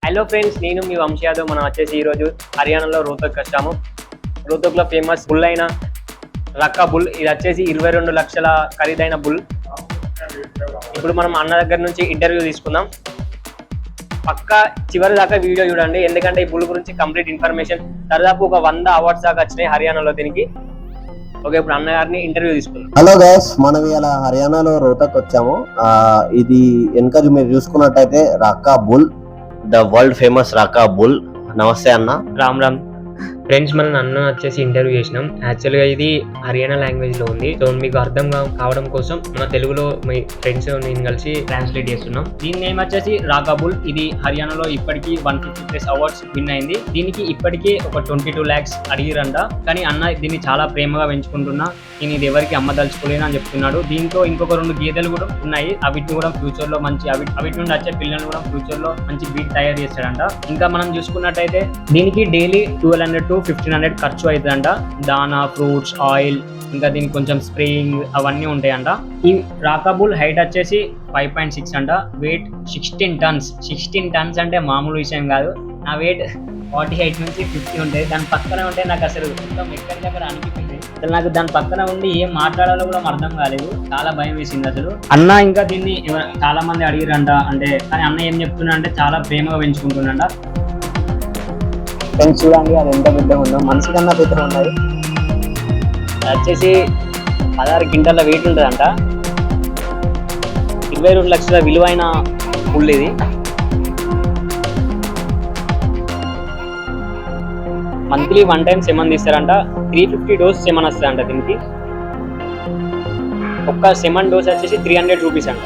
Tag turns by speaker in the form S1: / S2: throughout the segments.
S1: Hello friends, నేను మీ వంశీ యాదవ్. మనం వచ్చేసి ఈరోజు హర్యానాలో రోహ్తక్ వచ్చాము. రోహ్తక్లో ఫేమస్ బుల్ అయిన రక్కా బుల్. ఇది వచ్చేసి 22 లక్షల ఖరీదైన బుల్. ఇప్పుడు మనం అన్న దగ్గర నుంచి ఇంటర్వ్యూ తీసుకుందాం. పక్కా చివరి దాకా వీడియో చూడండి, ఎందుకంటే ఈ బుల్ గురించి కంప్లీట్ ఇన్ఫర్మేషన్. దాదాపు ఒక 100 అవార్డ్స్ దాకా వచ్చినాయి హర్యానాలో దీనికి. ఓకే, ఇప్పుడు అన్నగారిని ఇంటర్వ్యూ తీసుకుందాం.
S2: హలో గైస్, మనం ఇలా హర్యానాలో రోహ్తక్ వచ్చాము. ఇది వెనక మీరు చూసుకున్నట్టయితే Rakka bull, the world famous Rakka bull. నమస్తే అన్న.
S1: రామ్ రామ్ ఫ్రెండ్స్, మనం అన్న వచ్చేసి ఇంటర్వ్యూ చేసినాం. యాక్చువల్గా ఇది హర్యానా లాంగ్వేజ్ లో ఉంది, సో మీకు అర్థం కావడం కోసం మన తెలుగులో మీ ఫ్రెండ్స్ నేను కలిసి ట్రాన్స్లేట్ చేస్తున్నాం. దీని నేమ్ వచ్చేసి రక్కా బుల్. ఇది హర్యానాలో ఇప్పటికీ 150+ అవార్డ్స్ విన్ అయింది. దీనికి ఇప్పటికీ ఒక 22 lakhs అడిగిరంట. కానీ అన్న దీన్ని చాలా ప్రేమగా పెంచుకుంటున్నా, నేను ఇది ఎవరికి అమ్మదలుచుకోలేను అని చెప్తున్నాడు. దీంతో ఇంకొక 2 గేదెలు కూడా ఉన్నాయి. అవిటిని కూడా ఫ్యూచర్ లో మంచి అవిటి నుండి వచ్చే పిల్లలు కూడా ఫ్యూచర్ లో మంచి బీట్ తయారు చేస్తాడంట. ఇంకా మనం చూసుకున్నట్టయితే దీనికి డైలీ 1200 to 1500 ఖర్చు అవుతుందంట. దానా, ఫ్రూట్స్, ఆయిల్, ఇంకా దీనికి కొంచెం స్ప్రేయింగ్ అవన్నీ ఉంటాయంట. ఈ రక్కా బుల్ హైట్ వచ్చేసి 5.6 అంట. Wait 16 tons. 16 tons అంటే మామూలు విషయం కాదు. నా వెయిట్ 48 నుంచి 50 ఉంటాయి. దాని పక్కన ఉంటే నాకు అసలు మొత్తం ఎక్కడి దగ్గర అనిపించింది. అసలు నాకు దాని పక్కన ఉండి ఏం మాట్లాడాలో కూడా అర్థం కాలేదు. చాలా భయం వేసింది అసలు. అన్న ఇంకా దీన్ని చాలా మంది అడిగిరంట, అంటే కానీ అన్న ఏం చెప్తున్నా అంటే చాలా ప్రేమగా పెంచుకుంటున్నాడ. ఫ్రెండ్స్ చూడండి, అది ఎంత పెద్దగా ఉందో, మనిషి కన్నా పెద్దగా ఉన్నది. వచ్చేసి 16 క్వింటాల వెయిట్ ఉంటుందంట. 22 లక్షల విలువైన బుల్ ఇది. మంత్లీ 1 time సెమన్ తీస్తారంట. 350 డోస్ సెమన్ వస్తుందంట దీనికి. ఒక్క సెమన్ డోస్ వచ్చేసి 300 రూపీస్ అంట.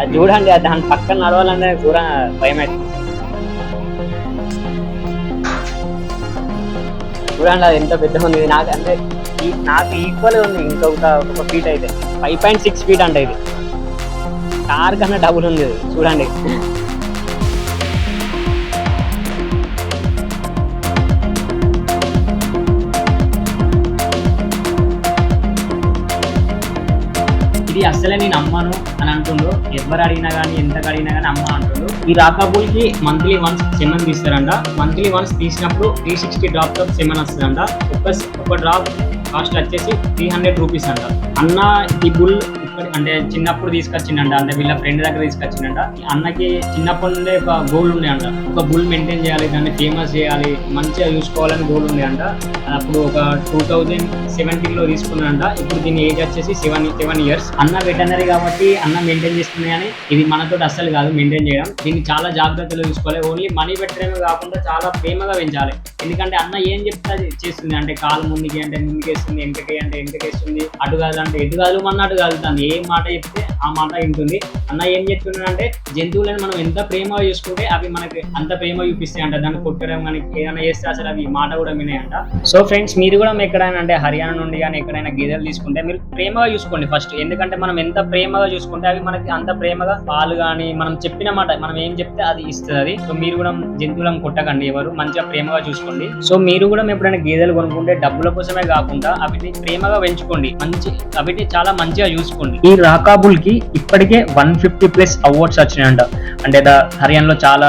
S1: అది చూడండి, దాని పక్కన నడవాలంటే కూడా భయం అవుతుంది. చూడండి, అది ఎంత పెద్దగా ఉంది. నాకు అంటే నాకు ఈక్వల్ ఉంది. ఇంకొక ఫీట్ అయితే 5.6 feet అంట. ఇది కార్ కన్నా డబుల్ ఉంది. చూడండి, ఇది అసలే నేను అమ్మను అని అంటుండ్రు. ఎవరు అడిగినా కానీ ఎంత అడిగినా కానీ అమ్మ అంటుండ్రు. ఈ రక్కా బుల్ కి మంత్లీ వన్స్ సెమన్ తీస్తారంట. మంత్లీ వన్స్ తీసినప్పుడు 360 drops ఆఫ్ సెమన్ వస్తుందంట. ఒక డ్రాప్ కాస్ట్ వచ్చేసి 300 రూపీస్ అంట. అన్న ఈ బుల్ అంటే చిన్నప్పుడు తీసుకొచ్చిండంట, అంటే వీళ్ళ ఫ్రెండ్ దగ్గర తీసుకొచ్చిండంట. అన్నకి చిన్నప్పటి నుండే ఒక గోల్ ఉండే అంట, ఒక బుల్ మెయింటైన్ చేయాలి, దాన్ని ఫేమస్ చేయాలి, మంచిగా చూసుకోవాలని గోల్ ఉండే అంట. అప్పుడు ఒక 2017లో తీసుకున్నాడంట. ఇప్పుడు దీని ఏజ్ వచ్చేసి 7 years. అన్న వెటర్నరీ కాబట్టి అన్న మెయింటైన్ చేస్తుంది, కానీ ఇది మనతో అస్సలు కాదు మెయింటైన్ చేయడం. దీన్ని చాలా జాగ్రత్తగా చూసుకోవాలి. ఓన్లీ మనీ పెట్టడమే కాకుండా చాలా ప్రేమగా పెంచాలి. ఎందుకంటే అన్న ఏం చెప్తా చేస్తుంది, అంటే కాలు ముందుకి అంటే ముందుకేస్తుంది, వెనకకి అంటే వెనకకేస్తుంది, అటు కాదు అంటే ఎటు కాదు అన్నట్టు కాదుతుంది. ఏ మాట చెప్తే ఆ మాట వింటుంది. అన్న ఏం చెప్తున్నాడంటే జంతువులను మనం ఎంత ప్రేమగా చూసుకుంటే అవి మనకి అంత ప్రేమ చూపిస్తాయి అంట. దాన్ని కొట్టడం కానీ ఏదైనా చేస్తే అసలు అవి మాట కూడా వినాయంట. సో ఫ్రెండ్స్, మీరు కూడా ఎక్కడైనా అంటే హర్యానా నుండి కానీ ఎక్కడైనా గేదెలు తీసుకుంటే మీరు ప్రేమగా చూసుకోండి ఫస్ట్. ఎందుకంటే మనం ఎంత ప్రేమగా చూసుకుంటే అవి మనకి అంత ప్రేమగా పాలు కానీ మనం చెప్పిన మాట మనం ఏం చెప్తే అది ఇస్తుంది. సో మీరు కూడా జంతువులను కొట్టకండి, ఎవరు మంచిగా ప్రేమగా చూసుకోండి. సో మీరు కూడా ఎప్పుడైనా గేదెలు కొనుక్కుంటే డబ్బుల కోసమే కాకుండా అవిని ప్రేమగా పెంచుకోండి, అవిని చాలా మంచిగా చూసుకోండి. ఈ రక్కా బుల్ కి ఇప్పటికే 150+ అవార్డ్స్ వచ్చినాయంట. అంటే హర్యానాలో చాలా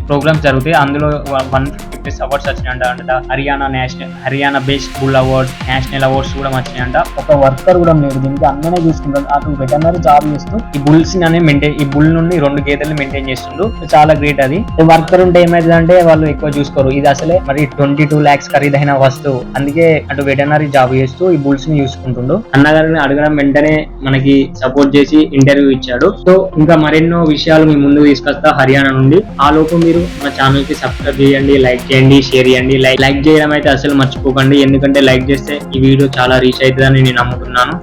S1: ప్రోగ్రామ్స్ జరుగుతాయి, అందులో 150+ అవార్డ్స్ వచ్చినాయంట. అంటే Haryana best bull award, national awards కూడా వచ్చినాయంట. ఒక వర్కర్ కూడా లేదు దీనికి, అన్ననే చూసుకుంటాడు. అటు వెటర్నరీ జాబ్ చేస్తూ ఈ బుల్స్ ఈ బుల్ నుండి 2 గేదెలు మెయింటైన్ చేస్తుండ్రు. చాలా గ్రేట్. అది వర్కర్ ఉంటే ఏమైందంటే వాళ్ళు ఎక్కువ చూసుకోరు. ఇది అసలే మరి 22 lakhs ఖరీదైన వస్తువు. అందుకే అటు వెటర్నరీ జాబ్ చేస్తూ ఈ బుల్స్ ని చూసుకుంటుండు. అన్నగారిని అడగడం వెంటనే మనకి సపోర్ట్ చేసి ఇంటర్వ్యూ ఇచ్చాడు. సో ఇంకా మరెన్నో విషయాలు మీ ముందుకు తీసుకొస్తా హర్యానా నుండి. ఆ లోపు మీరు మా ఛానల్ కి సబ్స్క్రైబ్ చేయండి, లైక్ చేయండి, షేర్ చేయండి. లైక్ చేయడం అయితే అసలు మర్చిపోకండి, ఎందుకంటే లైక్ చేస్తే ఈ వీడియో చాలా రీచ్ అవుతుందని నేను నమ్ముతున్నాను.